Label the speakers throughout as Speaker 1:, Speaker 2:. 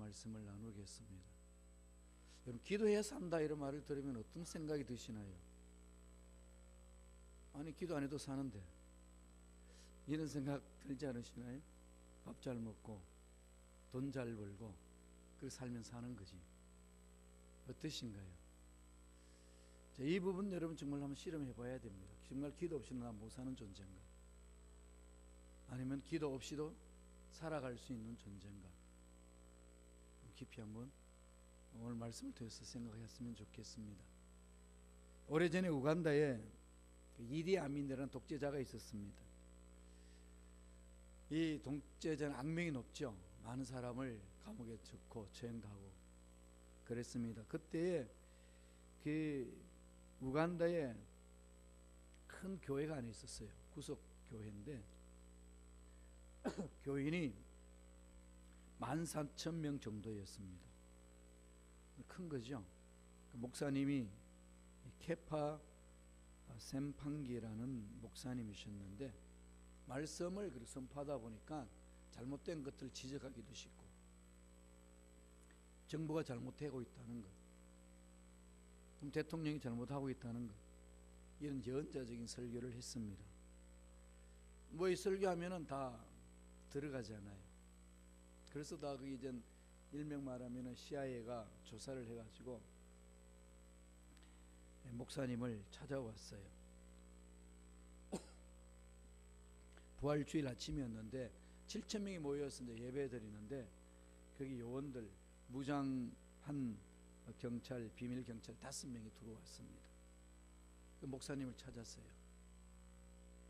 Speaker 1: 말씀을 나누겠습니다. 여러분, 기도해야 산다 이런 말을 들으면 어떤 생각이 드시나요? 아니, 기도 안 해도 사는데, 이런 생각 들지 않으시나요? 밥 잘 먹고 돈 잘 벌고 그 살면 사는 거지. 어떠신가요? 자, 이 부분 여러분 정말 한번 실험해 봐야 됩니다. 정말 기도 없이는 나 못 사는 존재인가? 아니면 기도 없이도 살아갈 수 있는 존재인가? 깊이 한번 오늘 말씀을 통해서 생각했으면 좋겠습니다. 오래전에 우간다에 이디 아민이라는 독재자가 있었습니다. 이 독재자는 악명이 높죠. 많은 사람을 감옥에 넣고 처형도 하고 그랬습니다. 그때에 그 우간다에 큰 교회가 하나 있었어요. 구석 교회인데 교인이 14,000명 정도였습니다. 큰 거죠. 그 목사님이 케파 샘팡기라는 목사님이셨는데 말씀을 그렇게 선포하다 보니까 잘못된 것들을 지적하기도 쉽고 정부가 잘못하고 있다는 것, 그럼 대통령이 잘못하고 있다는 것, 이런 예언자적인 설교를 했습니다. 뭐 이 설교하면은 다 들어가잖아요. 그래서 다 그 이제 일명 말하면은 CIA가 조사를 해가지고 목사님을 찾아왔어요. 부활주일 아침이었는데 7,000명이 모였는데 예배 드리는데 거기 요원들 무장한 경찰, 비밀 경찰 5명이 들어왔습니다. 그 목사님을 찾았어요.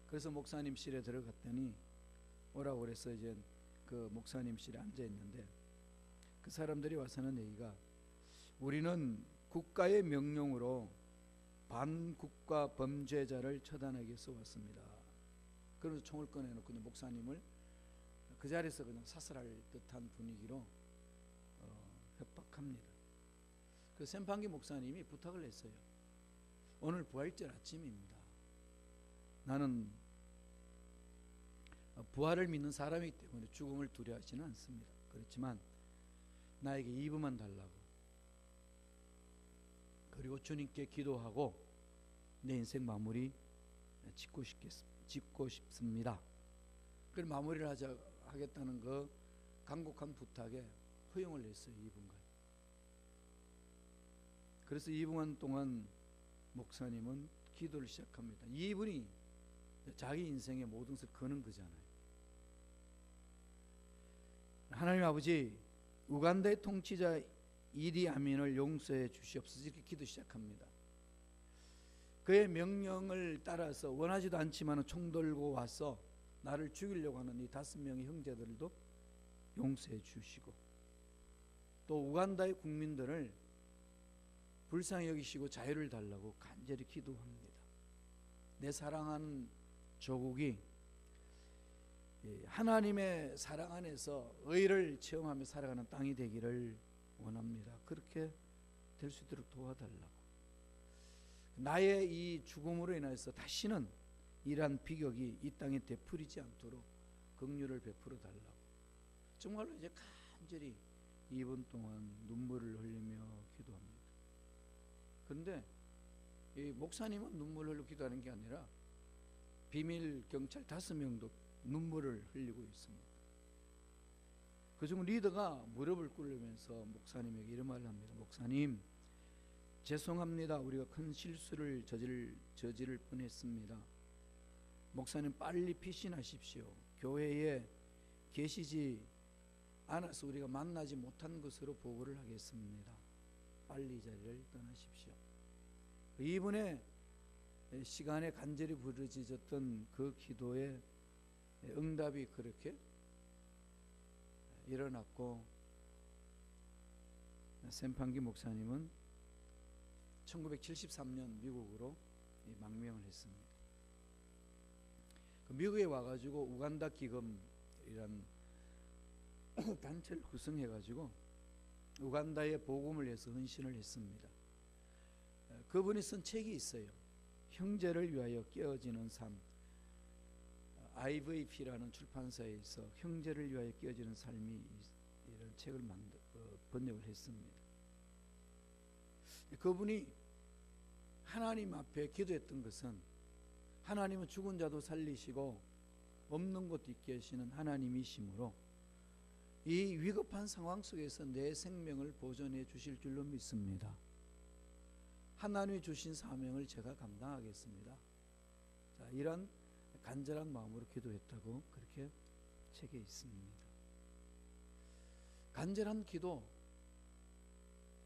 Speaker 1: 그래서 목사님실에 들어갔더니 오라고 그래서 이제 그 목사님실에 앉아 있는데 그 사람들이 와서는 얘기가, 우리는 국가의 명령으로 반국가 범죄자를 처단하기 위해서 왔습니다. 그래서 총을 꺼내놓고 목사님을 그 자리에서 그냥 사살할 듯한 분위기로 협박합니다. 그 샘팡기 목사님이 부탁을 했어요. 오늘 부활절 아침입니다. 나는 부활을 믿는 사람이기 때문에 죽음을 두려워하지는 않습니다. 그렇지만 나에게 2분만 달라고, 그리고 주님께 기도하고 내 인생 마무리 짓고 싶습니다. 그걸 마무리를 하겠다는 그 간곡한 부탁에 허용을 했어요. 2분간. 그래서 2분 동안 목사님은 기도를 시작합니다. 2분이 자기 인생의 모든 것을 거는 거잖아요. 하나님 아버지, 우간다의 통치자 이디 아민을 용서해 주시옵소서, 이렇게 기도 시작합니다. 그의 명령을 따라서 원하지도 않지만 총 들고 와서 나를 죽이려고 하는 이 5명의 형제들도 용서해 주시고, 또 우간다의 국민들을 불쌍히 여기시고 자유를 달라고 간절히 기도합니다. 내 사랑하는 조국이 하나님의 사랑 안에서 의를 체험하며 살아가는 땅이 되기를 원합니다. 그렇게 될 수 있도록 도와달라고, 나의 이 죽음으로 인해서 다시는 이러한 비극이 이 땅에 되풀이지 않도록 긍휼을 베풀어 달라고, 정말로 이제 간절히 2분 동안 눈물을 흘리며 기도합니다. 그런데 이 목사님은 눈물을 흘리고 기도하는 게 아니라 비밀 경찰 5명도 눈물을 흘리고 있습니다. 그중 리더가 무릎을 꿇으면서 목사님에게 이런 말을 합니다. 목사님, 죄송합니다. 우리가 큰 실수를 저지를 뻔했습니다. 목사님, 빨리 피신하십시오. 교회에 계시지 않아서 우리가 만나지 못한 것으로 보고를 하겠습니다. 빨리 이 자리를 떠나십시오. 이분의 시간에 간절히 부르짖었던 그 기도의 응답이 그렇게 일어났고, 샘팡기 목사님은 1973년 미국으로 망명을 했습니다. 미국에 와가지고 우간다 기금이란 단체를 구성해가지고 우간다에 복음을 위해서 헌신을 했습니다. 그분이 쓴 책이 있어요. 형제를 위하여 깨어지는 삶. IVP라는 출판사에서 형제를 위하여 깨어지는 삶이 이런 책을 번역을 했습니다. 그분이 하나님 앞에 기도했던 것은 하나님은 죽은 자도 살리시고 없는 것도 있게 하시는 하나님이시므로 이 위급한 상황 속에서 내 생명을 보존해 주실 줄로 믿습니다. 하나님이 주신 사명을 제가 감당하겠습니다. 자, 이런 간절한 마음으로 기도했다고 그렇게 책에 있습니다. 간절한 기도,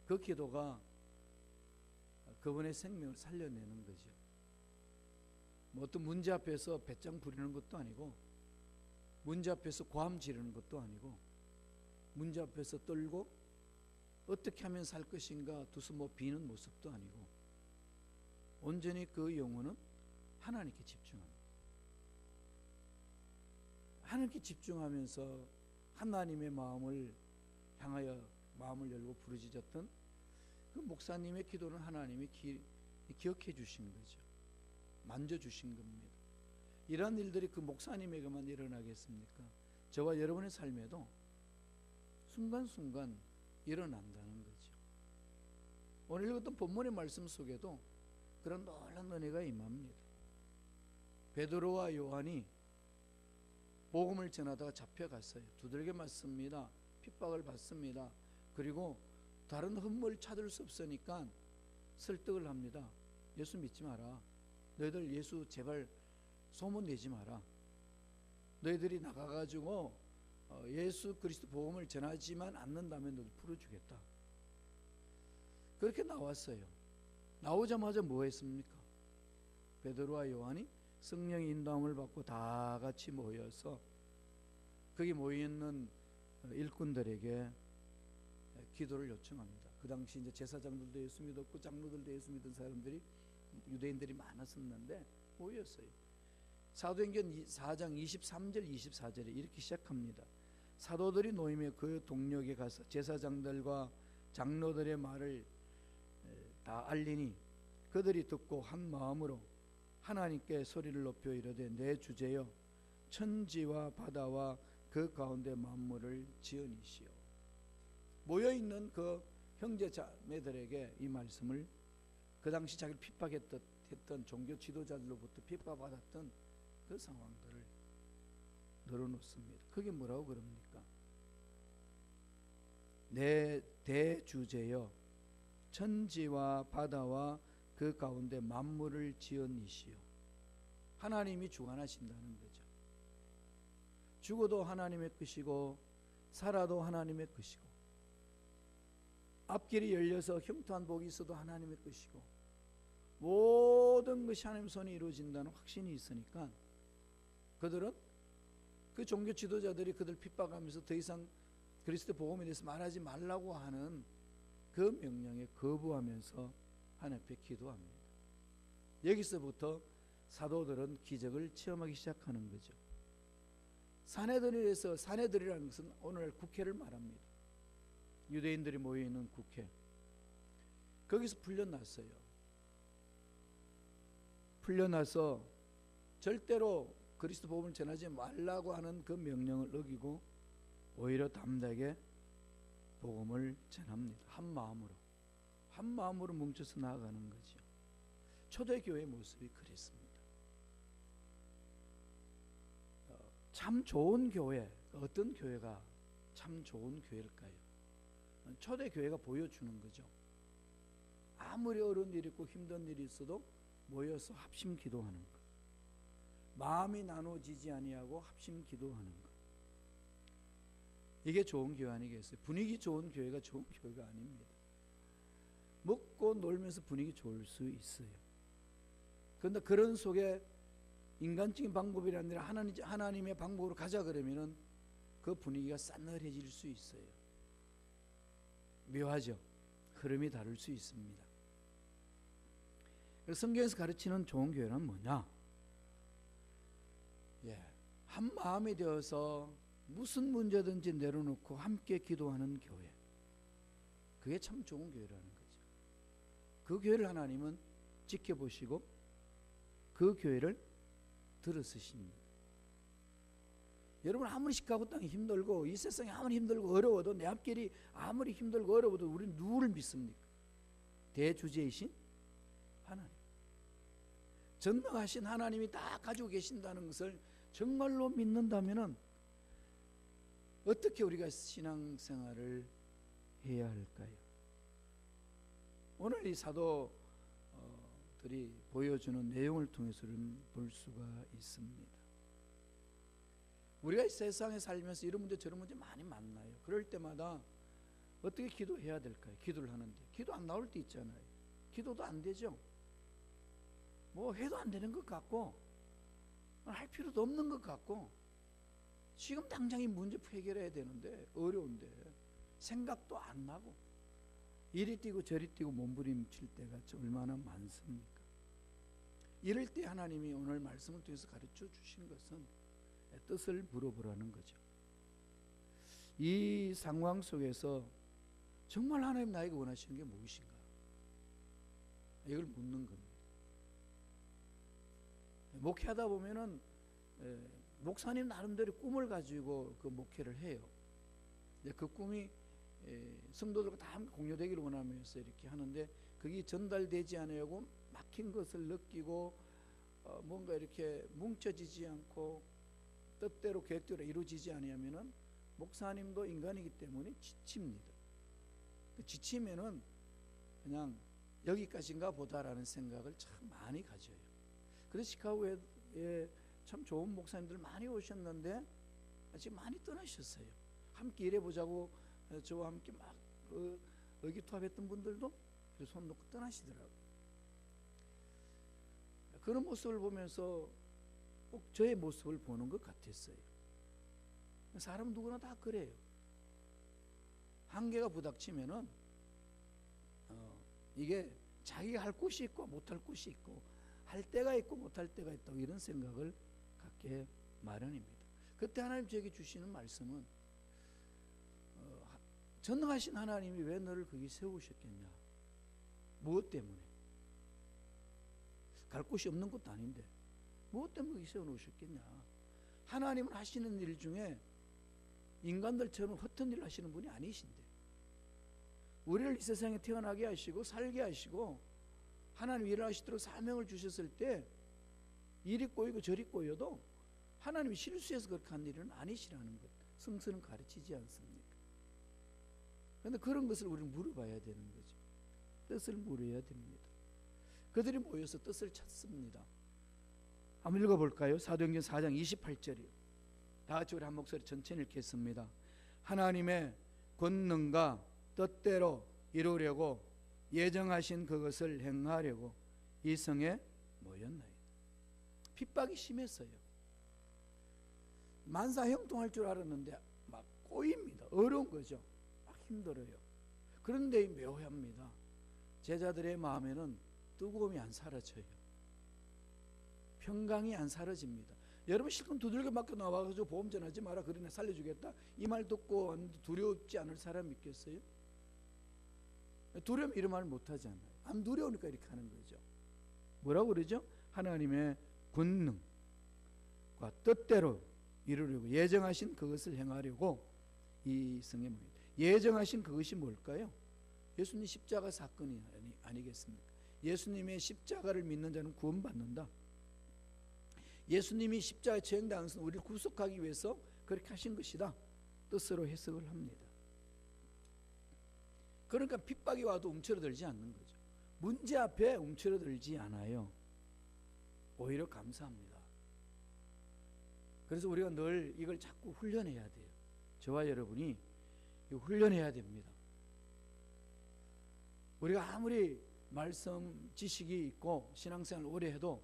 Speaker 1: 그 기도가 그분의 생명을 살려내는 거죠. 뭐 어떤 문제 앞에서 배짱 부리는 것도 아니고, 문제 앞에서 고함 지르는 것도 아니고, 문제 앞에서 떨고 어떻게 하면 살 것인가 두서모 비는 모습도 아니고, 온전히 그 영혼은 하나님께 집중합니다. 하나님께 집중하면서 하나님의 마음을 향하여 마음을 열고 부르짖었던 그 목사님의 기도는 하나님이 기억해 주신 거죠. 만져주신 겁니다. 이러한 일들이 그 목사님에게만 일어나겠습니까? 저와 여러분의 삶에도 순간순간 일어난다는 거죠. 오늘 읽었던 본문의 말씀 속에도 그런 놀라운 은혜가 임합니다. 베드로와 요한이 복음을 전하다가 잡혀갔어요. 두들겨 맞습니다. 핍박을 받습니다. 그리고 다른 흠을 찾을 수 없으니까 설득을 합니다. 예수 믿지 마라. 너희들 예수 제발 소문 내지 마라. 너희들이 나가가지고 예수 그리스도 복음을 전하지만 않는다면 너희들 풀어주겠다. 그렇게 나왔어요. 나오자마자 뭐 했습니까? 베드로와 요한이 성령의 인도함을 받고 다 같이 모여서 거기 모여있는 일꾼들에게 기도를 요청합니다. 그 당시 이제 제사장들도 예수 믿었고 장로들도 예수 믿은 사람들이 유대인들이 많았었는데 모였어요. 사도행전 4장 23절 24절에 이렇게 시작합니다. 사도들이 노임에 그 동력에 가서 제사장들과 장로들의 말을 다 알리니 그들이 듣고 한 마음으로 하나님께 소리를 높여 이르되 내 주제여 천지와 바다와 그 가운데 만물을 지으니시오. 모여있는 그 형제 자매들에게 이 말씀을 그 당시 자기를 핍박했던 종교 지도자들로부터 핍박받았던 그 상황들을 늘어놓습니다. 그게 뭐라고 그럽니까? 내 대주제여 천지와 바다와 그 가운데 만물을 지으니시오. 하나님이 주관하신다는 거죠. 죽어도 하나님의 것이고 살아도 하나님의 것이고 앞길이 열려서 형통한 복이 있어도 하나님의 것이고 모든 것이 하나님 손에 이루어진다는 확신이 있으니까 그들은 그 종교 지도자들이 그들 핍박하면서 더 이상 그리스도 복음에 대해서 말하지 말라고 하는 그 명령에 거부하면서 하나님 앞에 기도합니다. 여기서부터 사도들은 기적을 체험하기 시작하는 거죠. 사내들에서, 사내들이라는 것은 오늘날 국회를 말합니다. 유대인들이 모여있는 국회. 거기서 풀려났어요. 풀려나서 절대로 그리스도 복음을 전하지 말라고 하는 그 명령을 어기고 오히려 담대하게 복음을 전합니다. 한 마음으로 뭉쳐서 나아가는 거죠. 초대교회의 모습이 그랬습니다. 참 좋은 교회, 어떤 교회가 참 좋은 교회일까요? 초대교회가 보여주는 거죠. 아무리 어려운 일이 있고 힘든 일이 있어도 모여서 합심 기도하는 것, 마음이 나눠지지 아니하고 합심 기도하는 것, 이게 좋은 교회 아니겠어요? 분위기 좋은 교회가 좋은 교회가 아닙니다. 먹고 놀면서 분위기 좋을 수 있어요. 그런데 그런 속에 인간적인 방법이 아니라 하나님의 방법으로 가자 그러면은 그 분위기가 싸늘해질 수 있어요. 묘하죠. 흐름이 다를 수 있습니다. 그래서 성경에서 가르치는 좋은 교회는 뭐냐? 한 마음이 되어서 무슨 문제든지 내려놓고 함께 기도하는 교회. 그게 참 좋은 교회라는 거죠. 그 교회를 하나님은 지켜보시고 그 교회를 들어쓰십니다. 여러분 아무리 시카고 땅이 힘들고 이 세상이 아무리 힘들고 어려워도 내 앞길이 아무리 힘들고 어려워도 우리는 누구를 믿습니까? 대주제이신 하나님. 전능하신 하나님이 다 가지고 계신다는 것을 정말로 믿는다면 어떻게 우리가 신앙생활을 해야 할까요? 오늘 이 사도들이 보여주는 내용을 통해서는 볼 수가 있습니다. 우리가 이 세상에 살면서 이런 문제 저런 문제 많이 만나요. 그럴 때마다 어떻게 기도해야 될까요? 기도를 하는데 기도 안 나올 때 있잖아요. 기도도 안 되죠. 뭐 해도 안 되는 것 같고 할 필요도 없는 것 같고 지금 당장 이 문제 해결해야 되는데 어려운데 생각도 안 나고 이리 뛰고 저리 뛰고 몸부림칠 때가 얼마나 많습니까? 이럴 때 하나님이 오늘 말씀을 통해서 가르쳐 주신 것은 뜻을 물어보라는 거죠. 이 상황 속에서 정말 하나님 나에게 원하시는 게 무엇인가? 이걸 묻는 겁니다. 목회하다 보면은 목사님 나름대로 꿈을 가지고 그 목회를 해요. 그 꿈이 성도들과 다 함께 공유되기를 원하면서 이렇게 하는데 그게 전달되지 않으려고 막힌 것을 느끼고 뭔가 이렇게 뭉쳐지지 않고 뜻대로 계획대로 이루어지지 않으면은 목사님도 인간이기 때문에 지칩니다. 지치면은 그냥 여기까지인가 보다라는 생각을 참 많이 가져요. 그래서 시카고에 참 좋은 목사님들 많이 오셨는데 지금 많이 떠나셨어요. 함께 일해보자고 저와 함께 막 의기투합했던 분들도 손 놓고 떠나시더라고요. 그런 모습을 보면서 꼭 저의 모습을 보는 것 같았어요. 사람은 누구나 다 그래요. 한계가 부닥치면은 이게 자기가 할 곳이 있고 못할 곳이 있고 할 때가 있고 못할 때가 있다고 이런 생각을 갖게 마련입니다. 그때 하나님 저에게 주시는 말씀은 전능하신 하나님이 왜 너를 거기 세우셨겠냐? 무엇 때문에? 갈 곳이 없는 것도 아닌데 무엇 때문에 거기 세워놓으셨겠냐? 하나님은 하시는 일 중에 인간들처럼 허튼 일을 하시는 분이 아니신데 우리를 이 세상에 태어나게 하시고 살게 하시고 하나님 일을 하시도록 사명을 주셨을 때 이리 꼬이고 저리 꼬여도 하나님이 실수해서 그렇게 한 일은 아니시라는 것 성서는 가르치지 않습니까? 그런데 그런 것을 우리는 물어봐야 되는 거죠. 뜻을 물어야 됩니다. 그들이 모여서 뜻을 찾습니다. 한번 읽어볼까요? 사도행전 4장 28절이요. 다 같이 우리 한 목소리 천천히 읽겠습니다. 하나님의 권능과 뜻대로 이루려고 예정하신 그것을 행하려고 이 성에 모였나이다. 핍박이 심했어요. 만사형통할 줄 알았는데 막 꼬입니다. 어려운 거죠. 막 힘들어요. 그런데 묘합니다. 제자들의 마음에는 뜨거움이 안 사라져요. 평강이 안 사라집니다. 여러분 실컷 두들겨 맞고 나와가지고 보험 전하지 마라 그러네 살려주겠다 이 말 듣고 두렵지 않을 사람이 있겠어요? 두려움 이런 말 못하지 않아요. 안 두려우니까 이렇게 하는 거죠. 뭐라고 그러죠? 하나님의 권능과 뜻대로 이루려고 예정하신 그것을 행하려고 이 성에 모입니다. 예정하신 그것이 뭘까요? 예수님 십자가 사건이 아니겠습니까? 예수님의 십자가를 믿는 자는 구원받는다. 예수님이 십자가에 처형당한 것은 우리를 구속하기 위해서 그렇게 하신 것이다. 뜻으로 해석을 합니다. 그러니까 핍박이 와도 움츠러들지 않는 거죠. 문제 앞에 움츠러들지 않아요. 오히려 감사합니다. 그래서 우리가 늘 이걸 자꾸 훈련해야 돼요. 저와 여러분이 훈련해야 됩니다. 우리가 아무리 말씀 지식이 있고 신앙생활을 오래 해도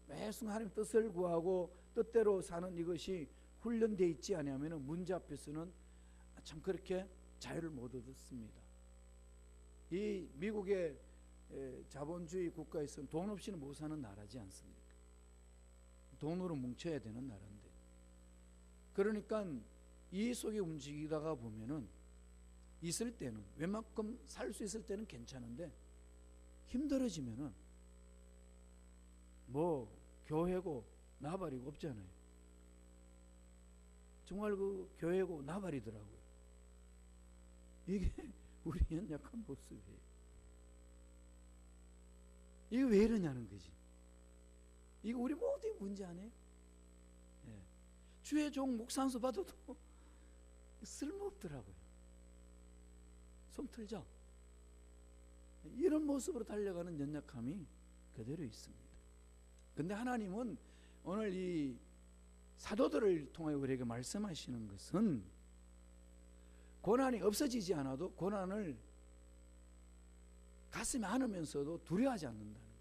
Speaker 1: 매 순간 하나님 뜻을 구하고 뜻대로 사는 이것이 훈련되어 있지 않으면 문제 앞에서는 참 그렇게 자유를 못 얻습니다. 이 미국의 자본주의 국가에서는 돈 없이는 못 사는 나라지 않습니까? 돈으로 뭉쳐야 되는 나라인데 그러니까 이 속에 움직이다가 보면은 있을 때는 웬만큼 살 수 있을 때는 괜찮은데 힘들어지면은 뭐 교회고 나발이고 없잖아요. 정말 그 교회고 나발이더라고요. 이게 우리 연약한 모습이에요. 이게 왜 이러냐는 거지. 이거 우리 모두의 문제 아니에요? 예. 주의 종 목상수 받아도 쓸모없더라고요. 손 틀죠? 이런 모습으로 달려가는 연약함이 그대로 있습니다. 근데 하나님은 오늘 이 사도들을 통해 우리에게 말씀하시는 것은 고난이 없어지지 않아도 고난을 가슴에 안으면서도 두려워하지 않는다는 것.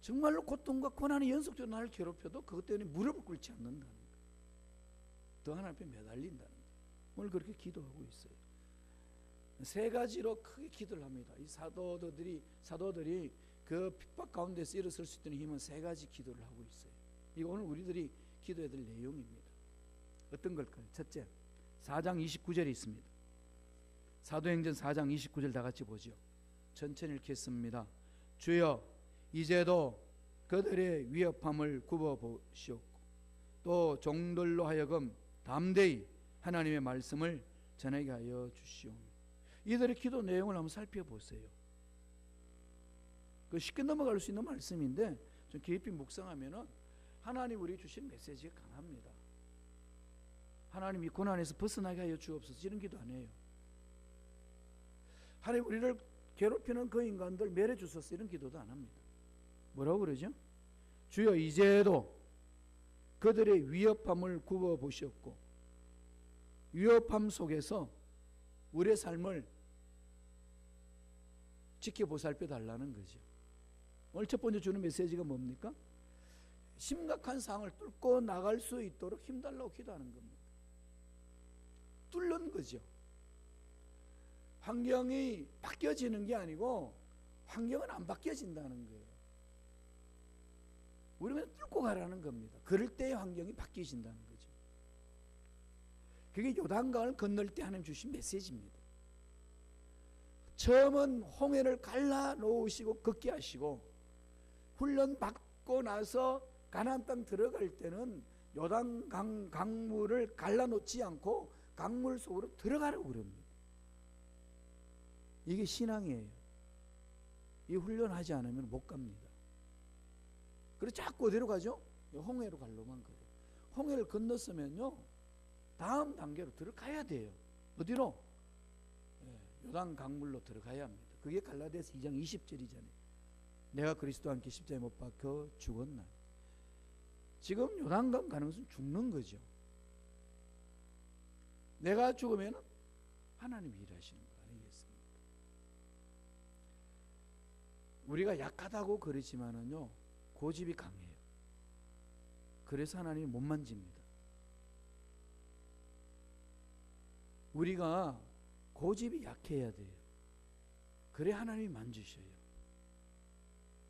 Speaker 1: 정말로 고통과 고난이 연속적으로 나를 괴롭혀도 그것 때문에 무릎을 꿇지 않는다는 것. 더 하나님 앞에 매달린다는 것. 오늘 그렇게 기도하고 있어요. 세 가지로 크게 기도를 합니다. 이 사도들이 그 핍박 가운데서 일어설 수 있는 힘은 세 가지 기도를 하고 있어요. 이거 오늘 우리들이 기도해야 될 내용입니다. 어떤 걸까요? 첫째, 4장 29절이 있습니다. 사도행전 4장 29절 다 같이 보죠. 천천히 읽겠습니다. 주여 이제도 그들의 위협함을 굽어보시옵고 또 종들로 하여금 담대히 하나님의 말씀을 전하게 하여 주시옵소서. 이들의 기도 내용을 한번 살펴보세요. 그 쉽게 넘어갈 수 있는 말씀인데 좀 깊이 묵상하면은 하나님 우리 주신 메시지가 강합니다. 하나님 이 고난에서 벗어나게 하여 주옵소서 이런 기도 안 해요. 하나님 우리를 괴롭히는 그 인간들 멸해 주소서 이런 기도도 안 합니다. 뭐라고 그러죠? 주여 이제도 그들의 위협함을 굽어 보시옵고 위협함 속에서 우리의 삶을 지켜보살펴 달라는 거죠. 오늘 첫 번째 주는 메시지가 뭡니까? 심각한 상황을 뚫고 나갈 수 있도록 힘달라고 기도하는 겁니다. 뚫는 거죠. 환경이 바뀌어지는 게 아니고 환경은 안 바뀌어진다는 거예요. 우리가 뚫고 가라는 겁니다. 그럴 때의 환경이 바뀌어진다는 거죠. 그게 요단강을 건널 때 하나님 주신 메시지입니다. 처음은 홍해를 갈라 놓으시고 걷게 하시고 훈련 받고 나서 가나안 땅 들어갈 때는 요단강 강물을 갈라 놓지 않고 강물 속으로 들어가라고 그럽니다. 이게 신앙이에요. 이 훈련하지 않으면 못 갑니다. 그래서 자꾸 어디로 가죠? 홍해로 갈로만 가요. 홍해를 건넜으면요 다음 단계로 들어가야 돼요. 어디로? 요단 강물로 들어가야 합니다. 그게 갈라디아서 2장 20절이잖아요. 내가 그리스도와 함께 십자가에 못 박혀 죽었나. 지금 요단강 가는 것은 죽는 거죠. 내가 죽으면 하나님이 일하시는 거 아니겠습니까? 우리가 약하다고 그러지만은요 고집이 강해요. 그래서 하나님이 못 만집니다. 우리가 고집이 약해야 돼요. 그래 하나님이 만지셔요.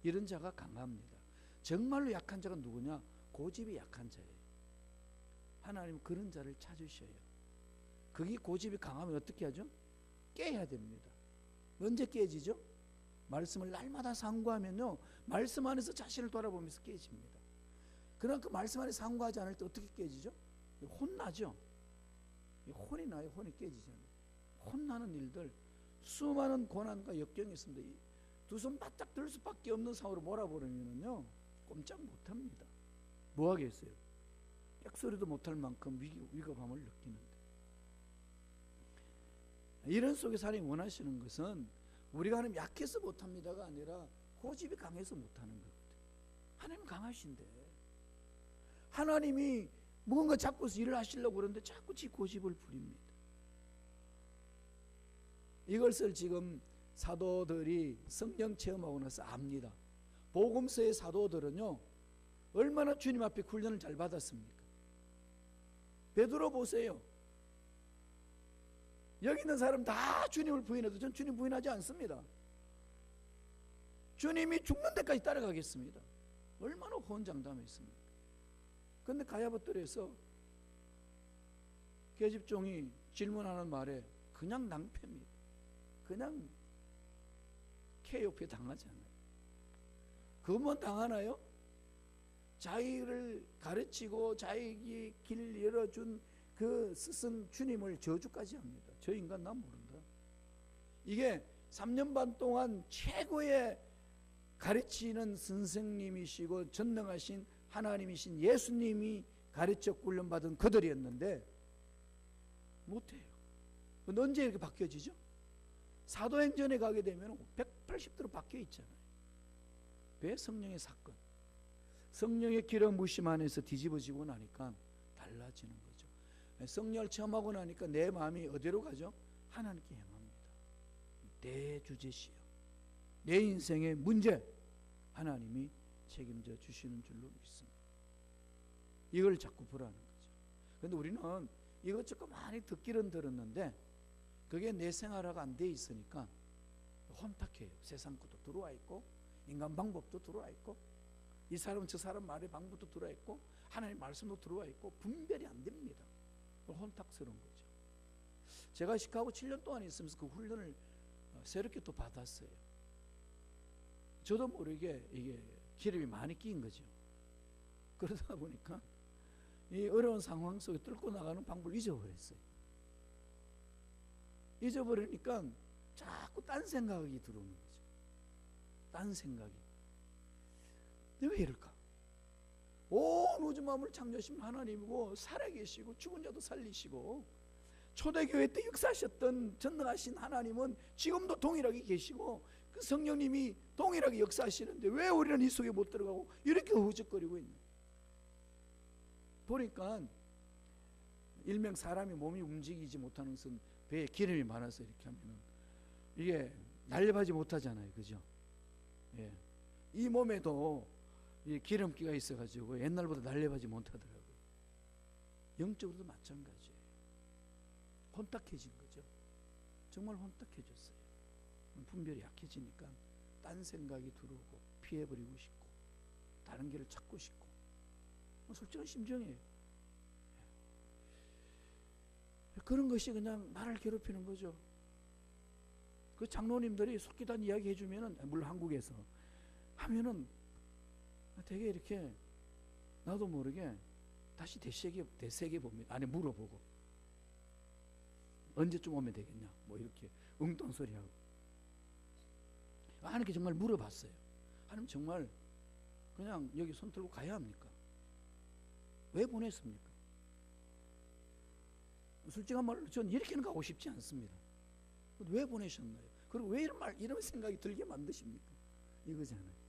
Speaker 1: 이런 자가 강합니다. 정말로 약한 자가 누구냐? 고집이 약한 자예요. 하나님 그런 자를 찾으셔요. 그게 고집이 강하면 어떻게 하죠? 깨야 됩니다. 언제 깨지죠? 말씀을 날마다 상고하면요 말씀 안에서 자신을 돌아보면서 깨집니다. 그러나 그 말씀 안에 상고하지 않을 때 어떻게 깨지죠? 혼나죠. 혼이 나요. 혼이 깨지잖아요. 혼나는 일들 수많은 고난과 역경이 있습니다. 두 손 바짝 들 수밖에 없는 상황으로 몰아버리면요 꼼짝 못합니다. 뭐 하겠어요? 빽소리도 못할 만큼 위급함을 느끼는데 이런 속에서 하나님 원하시는 것은 우리가 하나님 약해서 못합니다가 아니라 고집이 강해서 못하는 거거든요. 하나님 강하신데 하나님이 뭔가 자꾸서 일을 하시려고 그러는데 자꾸 지 고집을 부립니다. 이것을 지금 사도들이 성령 체험하고 나서 압니다. 복음서의 사도들은요 얼마나 주님 앞에 훈련을 잘 받았습니까? 베드로 보세요. 여기 있는 사람 다 주님을 부인해도 전 주님 부인하지 않습니다. 주님이 죽는 데까지 따라가겠습니다. 얼마나 호언장담했습니까? 그런데 가야바뜰에서 계집종이 질문하는 말에 그냥 낭패입니다. 그냥 케요페 당하잖아요. 그것만 당하나요? 자기를 가르치고 자기 길 열어준 그 스승 주님을 저주까지 합니다. 저 인간 난 모른다. 이게 3년 반 동안 최고의 가르치는 선생님이시고 전능하신 하나님이신 예수님이 가르쳐 훈련받은 그들이었는데 못해요. 언제 이렇게 바뀌어지죠? 사도행전에 가게 되면 180도로 바뀌어 있잖아요. 왜? 성령의 사건. 성령의 기름 부심 안에서 뒤집어지고 나니까 달라지는 거죠. 성령을 체험하고 나니까 내 마음이 어디로 가죠? 하나님께 향합니다. 내 주제시요, 내 인생의 문제 하나님이 책임져 주시는 줄로 믿습니다. 이걸 자꾸 보라는 거죠. 그런데 우리는 이것저것 많이 듣기는 들었는데 그게 내 생활화가 안 돼 있으니까 혼탁해요. 세상 것도 들어와 있고 인간 방법도 들어와 있고 이 사람은 저 사람 말의 방법도 들어와 있고 하나님 말씀도 들어와 있고 분별이 안 됩니다. 혼탁스러운 거죠. 제가 시카고 7년 동안 있으면서 그 훈련을 새롭게 또 받았어요. 저도 모르게 이게 기름이 많이 끼인 거죠. 그러다 보니까 이 어려운 상황 속에 뚫고 나가는 방법을 잊어버렸어요. 잊어버리니까 자꾸 딴 생각이 들어오는 거죠. 딴 생각이. 왜 이럴까? 온 우주 만물을 창조하신 하나님이고 살아계시고 죽은 자도 살리시고 초대교회 때 역사하셨던 전능하신 하나님은 지금도 동일하게 계시고 그 성령님이 동일하게 역사하시는데 왜 우리는 이 속에 못 들어가고 이렇게 허우적거리고 있는 거예요. 보니까 일명 사람이 몸이 움직이지 못하는 것은 배에 기름이 많아서 이렇게 하면은 이게 날렵하지 못하잖아요. 그죠? 예. 이 몸에도 이 기름기가 있어가지고 옛날보다 날렵하지 못하더라고요. 영적으로도 마찬가지예요. 혼탁해진 거죠. 정말 혼탁해졌어요. 분별이 약해지니까 딴 생각이 들어오고 피해버리고 싶고 다른 길을 찾고 싶고 솔직한 심정이에요. 그런 것이 그냥 나를 괴롭히는 거죠. 그 장로님들이 속기단 이야기 해주면은 물론 한국에서 하면은 되게 이렇게 나도 모르게 다시 되새겨 봅니다. 안에 물어보고 언제쯤 오면 되겠냐 뭐 이렇게 엉뚱한 소리 하고 하나님께 정말 물어봤어요. 하나님 정말 그냥 여기 손 들고 가야 합니까? 왜 보냈습니까? 솔직한 말로 전 이렇게는 가고 싶지 않습니다. 왜 보내셨나요? 그리고 왜 이런 생각이 들게 만드십니까? 이거잖아요.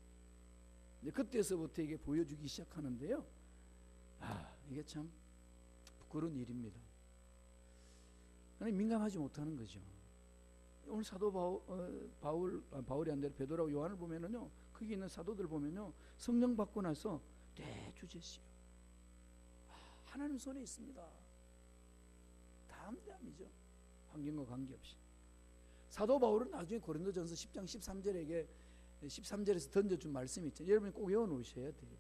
Speaker 1: 그때서부터 이게 보여주기 시작하는데요. 이게 참 부끄러운 일입니다. 민감하지 못하는 거죠. 오늘 사도 바울이 안 되는 베드로하고 요한을 보면은요, 거기 있는 사도들 보면요, 성령 받고 나서 내 주제시요. 하나님 손에 있습니다. 담대함이죠. 환경과 관계없이. 사도 바울은 나중에 고린도전서 10장 13절에서 던져준 말씀이 있죠. 여러분이 꼭 외워놓으셔야 돼요.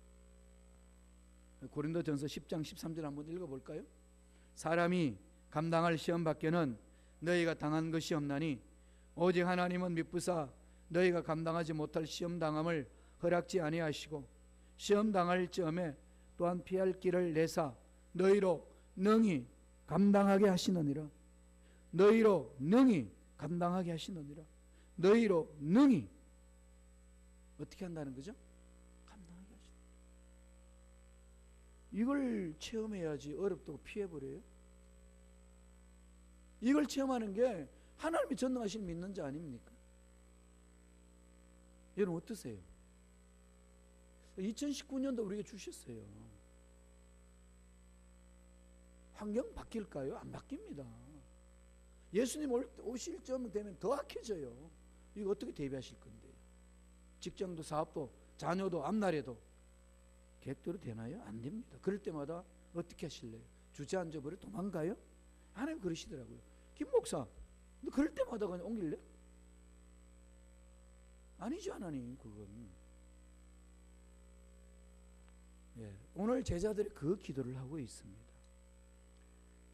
Speaker 1: 고린도전서 10장 13절 한번 읽어볼까요? 사람이 감당할 시험 밖에는 너희가 당한 것이 없나니 오직 하나님은 미쁘사 너희가 감당하지 못할 시험 당함을 허락지 아니하시고 시험 당할 점에 또한 피할 길을 내사 너희로 능히 감당하게 하시느니라. 너희로 능히 감당하게 하시느니라. 너희로 능히 어떻게 한다는 거죠? 감당하게 하시느니라. 이걸 체험해야지 어렵다고 피해버려요. 이걸 체험하는 게 하나님이 전능하신 믿는 자 아닙니까? 여러분 어떠세요? 2019년도 우리에게 주셨어요. 환경 바뀔까요? 안 바뀝니다. 예수님 오실 점 되면 더 악해져요. 이거 어떻게 대비하실 건데요? 직장도 사업도 자녀도 앞날에도 계획대로 되나요? 안 됩니다. 그럴 때마다 어떻게 하실래요? 주저앉아 버려 도망가요? 하나님 그러시더라고요. 김 목사, 너 그럴 때마다 그냥 옮길래? 아니죠, 하나님. 그건. 예, 오늘 제자들이 그 기도를 하고 있습니다.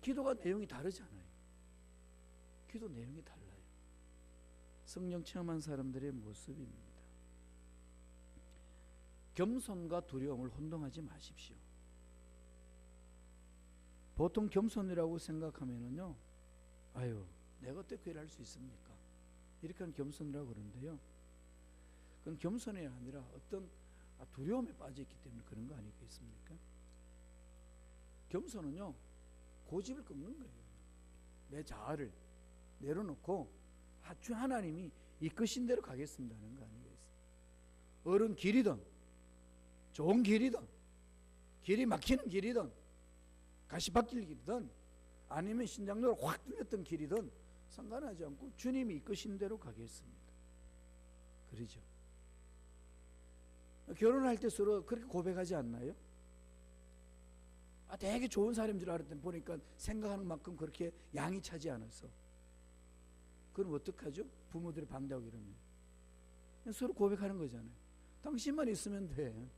Speaker 1: 기도가 내용이 다르잖아요. 기도 내용이 달라요. 성령 체험한 사람들의 모습입니다. 겸손과 두려움을 혼동하지 마십시오. 보통 겸손이라고 생각하면은요, 아유, 내가 어떻게 그 일을 할 수 있습니까? 이렇게 하는 겸손이라고 그러는데요, 그건 겸손이 아니라 어떤 두려움에 빠져 있기 때문에 그런 거 아니겠습니까? 겸손은요, 고집을 꺾는 거예요. 내 자아를 내려놓고 주 하나님이 이끄신 대로 가겠습니다 하는 거 아니겠어요? 옳은 길이든 좋은 길이든 길이 막히는 길이든 가시밭길 길이든 아니면 신장로를 확 뚫렸던 길이든 상관하지 않고 주님이 이끄신 대로 가겠습니다. 그러죠. 결혼할 때 서로 그렇게 고백하지 않나요? 되게 좋은 사람인 줄 알았더니 보니까 생각하는 만큼 그렇게 양이 차지 않아서. 그럼 어떡하죠? 부모들이 반대하고 이러면 서로 고백하는 거잖아요. 당신만 있으면 돼.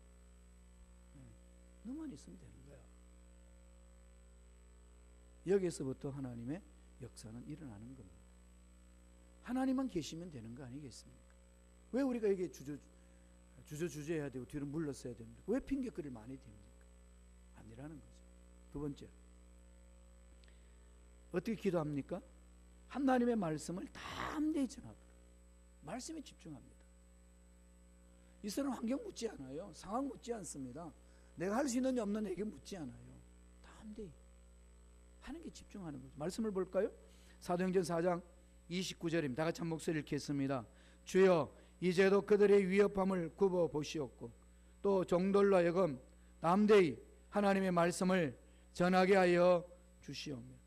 Speaker 1: 너만 있으면 되는 거야. 여기에서부터 하나님의 역사는 일어나는 겁니다. 하나님만 계시면 되는 거 아니겠습니까? 왜 우리가 이게 주저해야 되고 뒤로 물러서야 됩니까? 왜 핑계거리를 많이 댑니까? 아니라는 거죠. 두 번째, 어떻게 기도합니까? 하나님의 말씀을 담대히 전하도록 말씀에 집중합니다. 이 사람은 환경 묻지 않아요. 상황 묻지 않습니다. 내가 할 수 있느냐 없느냐에게 묻지 않아요. 담대히 하는 게 집중하는 거죠. 말씀을 볼까요? 사도행전 4장 29절입니다. 다 같이 한 목소리 읽겠습니다. 주여 이제도 그들의 위협함을 굽어 보시옵고 또 종들로 하여금 담대히 하나님의 말씀을 전하게 하여 주시오며.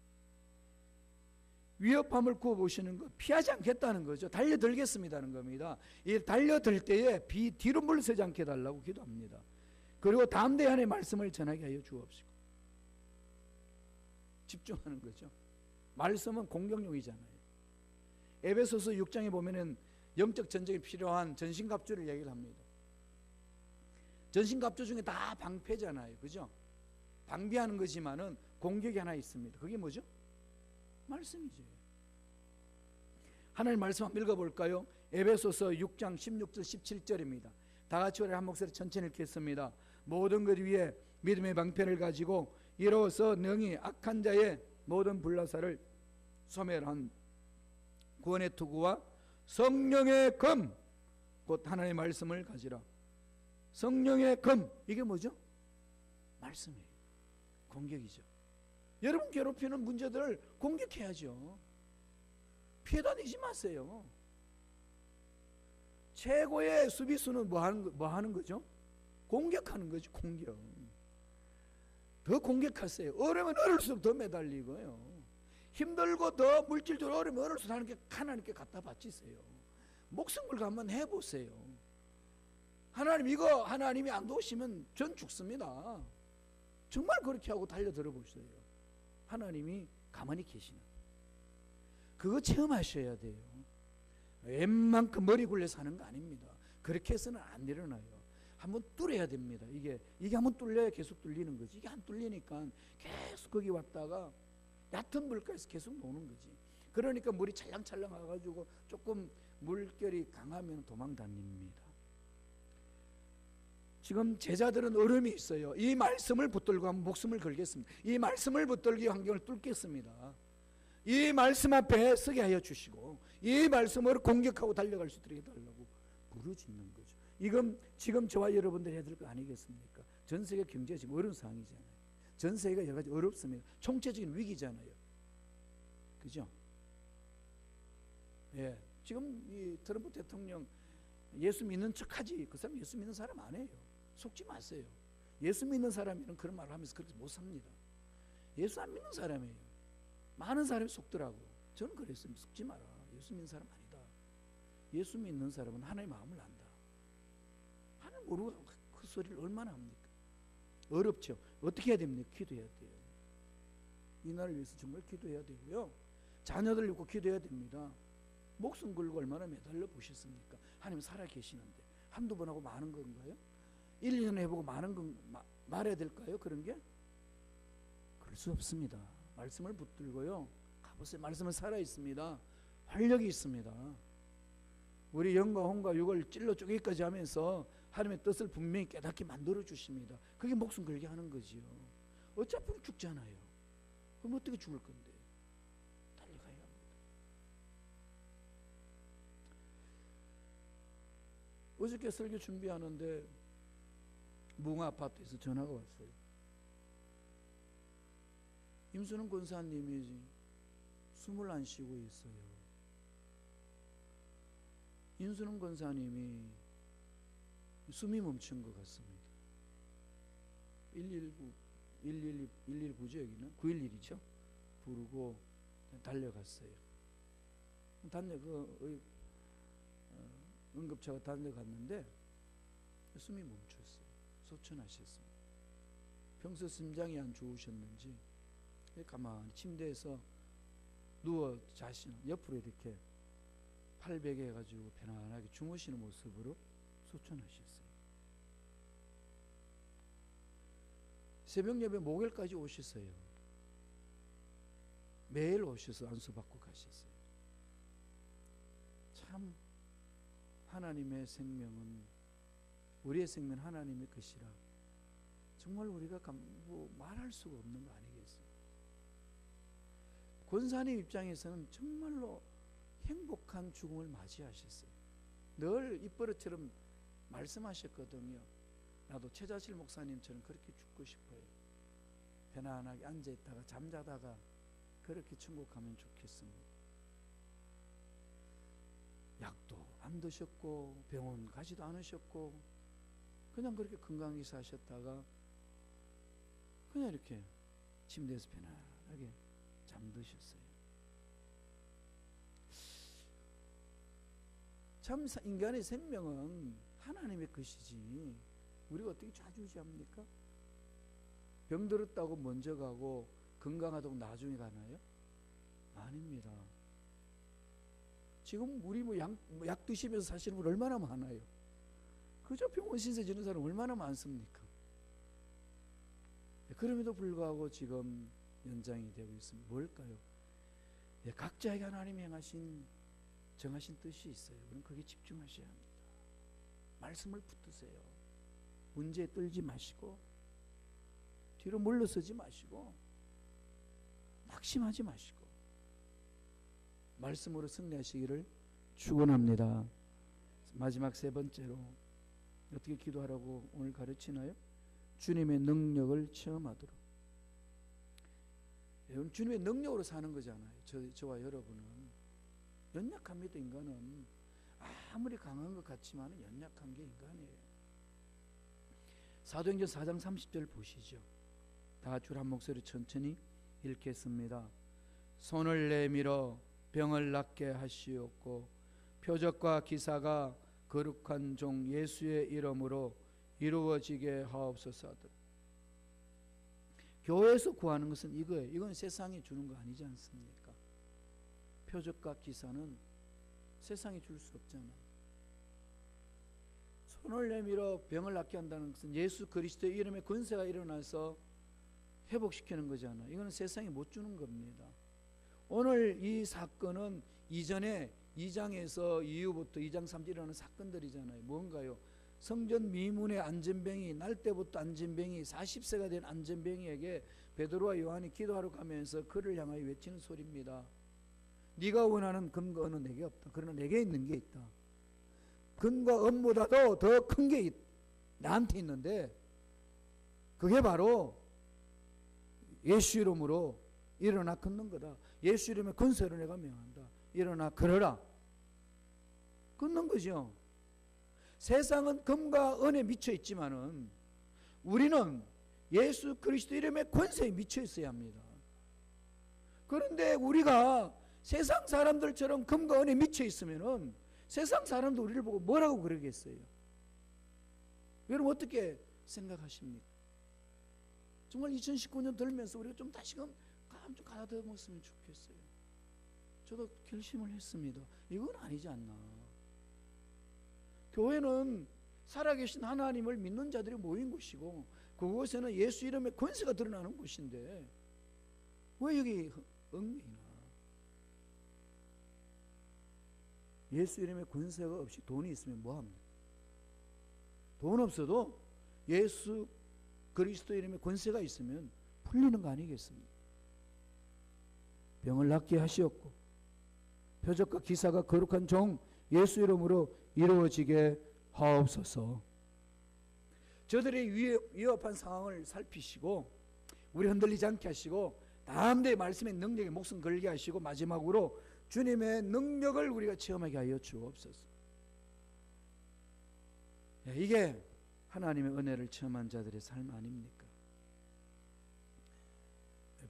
Speaker 1: 위협함을 구워 보시는 거, 피하지 않겠다는 거죠. 달려들겠습니다는 겁니다. 이 달려들 때에 뒤로 물러서지 않게 해달라고 기도합니다. 그리고 담대히 하나님의 말씀을 전하게 하여 주옵시고. 집중하는 거죠. 말씀은 공격용이잖아요. 에베소서 6장에 보면은 영적 전쟁에 필요한 전신갑주를 얘기를 합니다. 전신갑주 중에 다 방패잖아요. 그죠? 방비하는 거지만은 공격이 하나 있습니다. 그게 뭐죠? 말씀이죠. 하나님 말씀 한번 읽어볼까요? 에베소서 6장 16절 17절입니다. 다 같이 우리 한 목소리 천천히 읽겠습니다. 모든 것 위에 믿음의 방패를 가지고 이로써 능히 악한 자의 모든 불나사를 소멸한 구원의 투구와 성령의 검 곧 하나님의 말씀을 가지라. 성령의 검, 이게 뭐죠? 말씀이에요. 공격이죠. 여러분 괴롭히는 문제들을 공격해야죠. 피해 다니지 마세요. 최고의 수비수는 뭐 하는 거죠? 공격하는 거죠. 공격. 더 공격하세요. 어려면 어릴수록 더 매달리고요. 힘들고 더 물질적으로 어려면 어릴수록 하나님께 갖다 바치세요. 목숨 걸고 한번 해보세요. 하나님 이거 하나님이 안 도우시면 전 죽습니다. 정말 그렇게 하고 달려들어 보세요. 하나님이 가만히 계시는 그거 체험하셔야 돼요. 웬만큼 머리 굴려 사는 거 아닙니다. 그렇게 해서는 안 일어나요. 한번 뚫어야 됩니다. 이게 한번 뚫려야 계속 뚫리는 거지. 이게 안 뚫리니까 계속 거기 왔다가 얕은 물가에서 계속 노는 거지. 그러니까 물이 찰랑찰랑 와가지고 조금 물결이 강하면 도망 다닙니다. 지금 제자들은 얼음이 있어요. 이 말씀을 붙들고 한번 목숨을 걸겠습니다. 이 말씀을 붙들기 환경을 뚫겠습니다. 이 말씀 앞에 서게 하여 주시고 이 말씀으로 공격하고 달려갈 수 있도록 해달라고 부르짖는 거죠. 이건 지금 저와 여러분들이 해야 될 거 아니겠습니까? 전 세계 경제가 지금 어려운 상황이잖아요. 전 세계가 여러 가지 어렵습니다. 총체적인 위기잖아요. 그죠? 예. 지금 이 트럼프 대통령 예수 믿는 척하지 그 사람 예수 믿는 사람 아니에요. 속지 마세요. 예수 믿는 사람이는 그런 말을 하면서 그렇게 못 삽니다. 예수 안 믿는 사람이에요. 많은 사람이 속더라고. 저는 그랬어요. 속지 마라. 예수 믿는 사람 아니다. 예수 믿는 사람은 하나님의 마음을 안다. 하나님 모르고 그 소리를 얼마나 합니까? 어렵죠. 어떻게 해야 됩니까? 기도해야 돼요. 이 나라를 위해서 정말 기도해야 되고요. 자녀들 위해 기도해야 됩니다. 목숨 걸고 얼마나 매달려 보셨습니까? 하나님 살아 계시는데 한두 번 하고 많은 건가요? 1, 2년 해보고 많은 건 말해야 될까요? 그런 게? 그럴 수 없습니다. 말씀을 붙들고요. 가보세요. 말씀은 살아있습니다. 활력이 있습니다. 우리 영과 혼과 육을 찔러 쪼개기까지 하면서 하나님의 뜻을 분명히 깨닫게 만들어 주십니다. 그게 목숨 걸게 하는 거지요. 어차피 죽잖아요. 그럼 어떻게 죽을 건데? 달려가야 합니다. 어저께 설교 준비하는데 무궁화 아파트에서 전화가 왔어요. 임순원 권사님이 숨을 안 쉬고 있어요. 임순원 권사님이 숨이 멈춘 것 같습니다. 119죠, 여기는 911이죠. 부르고 달려갔어요. 응급차가 달려갔는데 숨이 멈췄어요. 소천하셨습니다. 평소 심장이 안 좋으셨는지 가만히 침대에서 누워 자신 옆으로 이렇게 팔 베개 해가지고 편안하게 주무시는 모습으로 소천하셨어요. 새벽 예배 목요일까지 오셨어요. 매일 오셔서 안수받고 가셨어요. 참 하나님의 생명은, 우리의 생명은 하나님의 것이라 정말 우리가 말할 수가 없는 거 아니겠어요? 권사님 입장에서는 정말로 행복한 죽음을 맞이하셨어요. 늘 입버릇처럼 말씀하셨거든요. 나도 최자실 목사님처럼 그렇게 죽고 싶어요. 편안하게 앉아있다가 잠자다가 그렇게 천국 가면 좋겠습니다. 약도 안 드셨고 병원 가지도 않으셨고 그냥 그렇게 건강하게 사셨다가 그냥 이렇게 침대에서 편안하게 잠드셨어요. 참 인간의 생명은 하나님의 것이지 우리가 어떻게 좌지우지합니까? 병들었다고 먼저 가고 건강하다고 나중에 가나요? 아닙니다. 지금 우리 약 드시면서 사시는 분 얼마나 많아요. 그저 병원 신세 지는 사람 얼마나 많습니까? 그럼에도 불구하고 지금 연장이 되고 있습니다. 뭘까요? 각자에게 하나님이 행하신 정하신 뜻이 있어요. 그럼 거기에 집중하셔야 합니다. 말씀을 붙드세요. 문제에 떨지 마시고 뒤로 물러서지 마시고 낙심하지 마시고 말씀으로 승리하시기를 축원합니다. 마지막 세 번째로 어떻게 기도하라고 오늘 가르치나요? 주님의 능력을 체험하도록. 여러분 주님의 능력으로 사는 거잖아요. 저와 여러분은 연약합니다. 인간은 아무리 강한 것 같지만 연약한 게 인간이에요. 사도행전 4장 30절 보시죠. 다 같이 한 목소리 천천히 읽겠습니다. 손을 내밀어 병을 낫게 하시옵고 표적과 기사가 거룩한 종 예수의 이름으로 이루어지게 하옵소서. 교회에서 구하는 것은 이거예요. 이건 세상이 주는 거 아니지 않습니까? 표적과 기사는 세상이 줄 수 없잖아요. 손을 내밀어 병을 낫게 한다는 것은 예수 그리스도의 이름에 권세가 일어나서 회복시키는 거잖아요. 이거는 세상이 못 주는 겁니다. 오늘 이 사건은 이전에 2장에서 이후부터 2장 3장 일어나는 사건들이잖아요. 뭔가요? 성전 미문의 안전병이, 날 때부터 안전병이 40세가 된 안전병이에게 베드로와 요한이 기도하러 가면서 그를 향하여 외치는 소리입니다. 네가 원하는 금과 은은 내게 없다. 그러나 내게 있는 게 있다. 금과 은보다도 더 큰 게 나한테 있는데 그게 바로 예수 이름으로 일어나 걷는 거다. 예수 이름의 권세로 내가 명한다. 일어나 걸어라. 걷는 거죠. 세상은 금과 은에 미쳐 있지만은 우리는 예수 그리스도 이름의 권세에 미쳐 있어야 합니다. 그런데 우리가 세상 사람들처럼 금과 은에 미쳐 있으면은 세상 사람도 우리를 보고 뭐라고 그러겠어요? 여러분 어떻게 생각하십니까? 정말 2019년 들면서 우리가 좀 다시금 좀 가다듬었으면 좋겠어요. 저도 결심을 했습니다. 이건 아니지 않나. 교회는 살아계신 하나님을 믿는 자들이 모인 곳이고 그곳에는 예수 이름의 권세가 드러나는 곳인데 왜 여기 엉매이나? 예수 이름의 권세가 없이 돈이 있으면 뭐합니까? 돈 없어도 예수 그리스도 이름의 권세가 있으면 풀리는 거 아니겠습니까? 병을 낫게 하시었고 표적과 기사가 거룩한 종 예수 이름으로 이루어지게 하옵소서. 저들의 위협한 상황을 살피시고 우리 흔들리지 않게 하시고 담대히 말씀의 능력에 목숨 걸게 하시고 마지막으로 주님의 능력을 우리가 체험하게 하여 주옵소서. 이게 하나님의 은혜를 체험한 자들의 삶 아닙니까?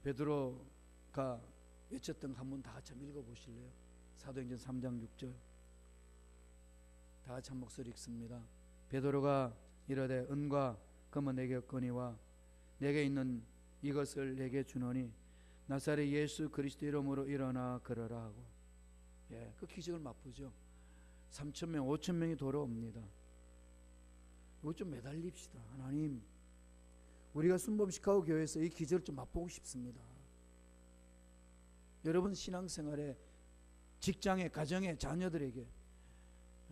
Speaker 1: 베드로가 외쳤던 거 한번 다 같이 읽어보실래요? 사도행전 3장 6절 다 같이 한 목소리 읽습니다. 베드로가 이르되 은과 금은 내게 없거니와 내게 있는 이것을 내게 주노니 나사렛 예수 그리스도 이름으로 일어나 걸어라 하고, 그 기적을 맛보죠. 3,000명 5,000명이 돌아옵니다. 이거 좀 매달립시다. 하나님, 우리가 순범 시카고 교회에서 이 기적을 좀 맛보고 싶습니다. 여러분 신앙생활에, 직장에, 가정에, 자녀들에게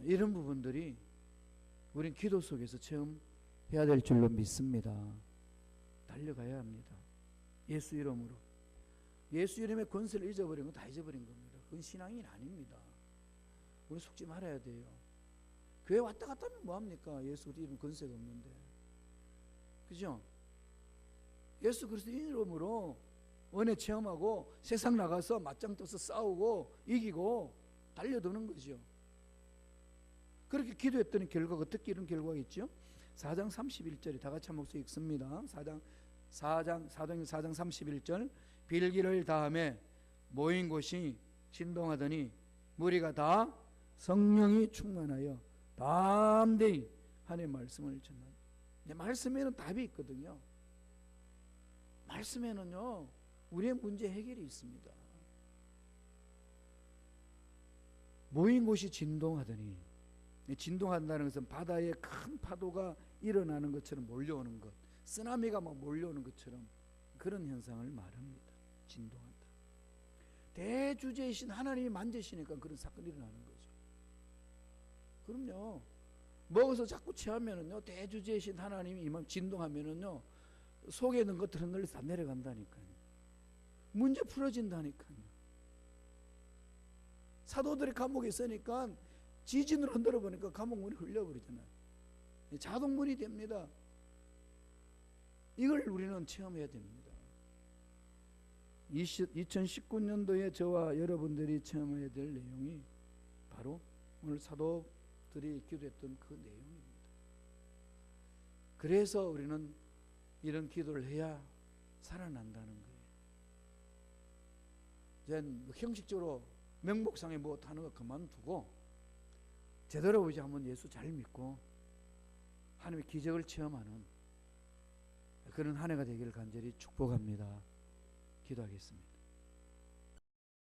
Speaker 1: 이런 부분들이 우린 기도 속에서 체험해야 될 줄로 믿습니다. 달려가야 합니다. 예수 이름으로. 예수 이름의 권세를 잊어버린 건 다 잊어버린 겁니다. 그건 신앙이 아닙니다. 우리 속지 말아야 돼요. 교회 왔다 갔다 하면 뭐합니까? 예수 이름 권세가 없는데. 그죠? 예수 그리스도 이름으로 은혜 체험하고 세상 나가서 맞짱 떠서 싸우고 이기고 달려드는 거죠. 그렇게 기도했더니 결과가 어떻게 이런 결과가 있죠? 4장 31절이 다 같이 한 목소리 읽습니다. 사도행전 4장 31절 빌기를 다음에 모인 곳이 진동하더니 무리가 다 성령이 충만하여 담대히 하나님의 말씀을 전하니. 말씀에는 답이 있거든요. 말씀에는요 우리의 문제 해결이 있습니다. 모인 곳이 진동하더니, 진동한다는 것은 바다에 큰 파도가 일어나는 것처럼 몰려오는 것, 쓰나미가 막 몰려오는 것처럼 그런 현상을 말합니다. 진동한다. 대주제이신 하나님이 만지시니까 그런 사건이 일어나는 거죠. 그럼요. 먹어서 자꾸 취하면은요, 대주제이신 하나님이 진동하면은요, 속에 있는 것들 흔들려서 다 내려간다니까요. 문제 풀어진다니까요. 사도들이 감옥에 있으니까 지진으로 흔들어 보니까 감옥 문이 흘려버리잖아요. 자동문이 됩니다. 이걸 우리는 체험해야 됩니다. 2019년도에 저와 여러분들이 체험해야 될 내용이 바로 오늘 사도들이 기도했던 그 내용입니다. 그래서 우리는 이런 기도를 해야 살아난다는 거예요. 이제 형식적으로 명목상에 뭐 하는 거 그만두고 제대로 이제 한번 예수 잘 믿고 하나님의 기적을 체험하는 그런 한 해가 되기를 간절히 축복합니다. 기도하겠습니다.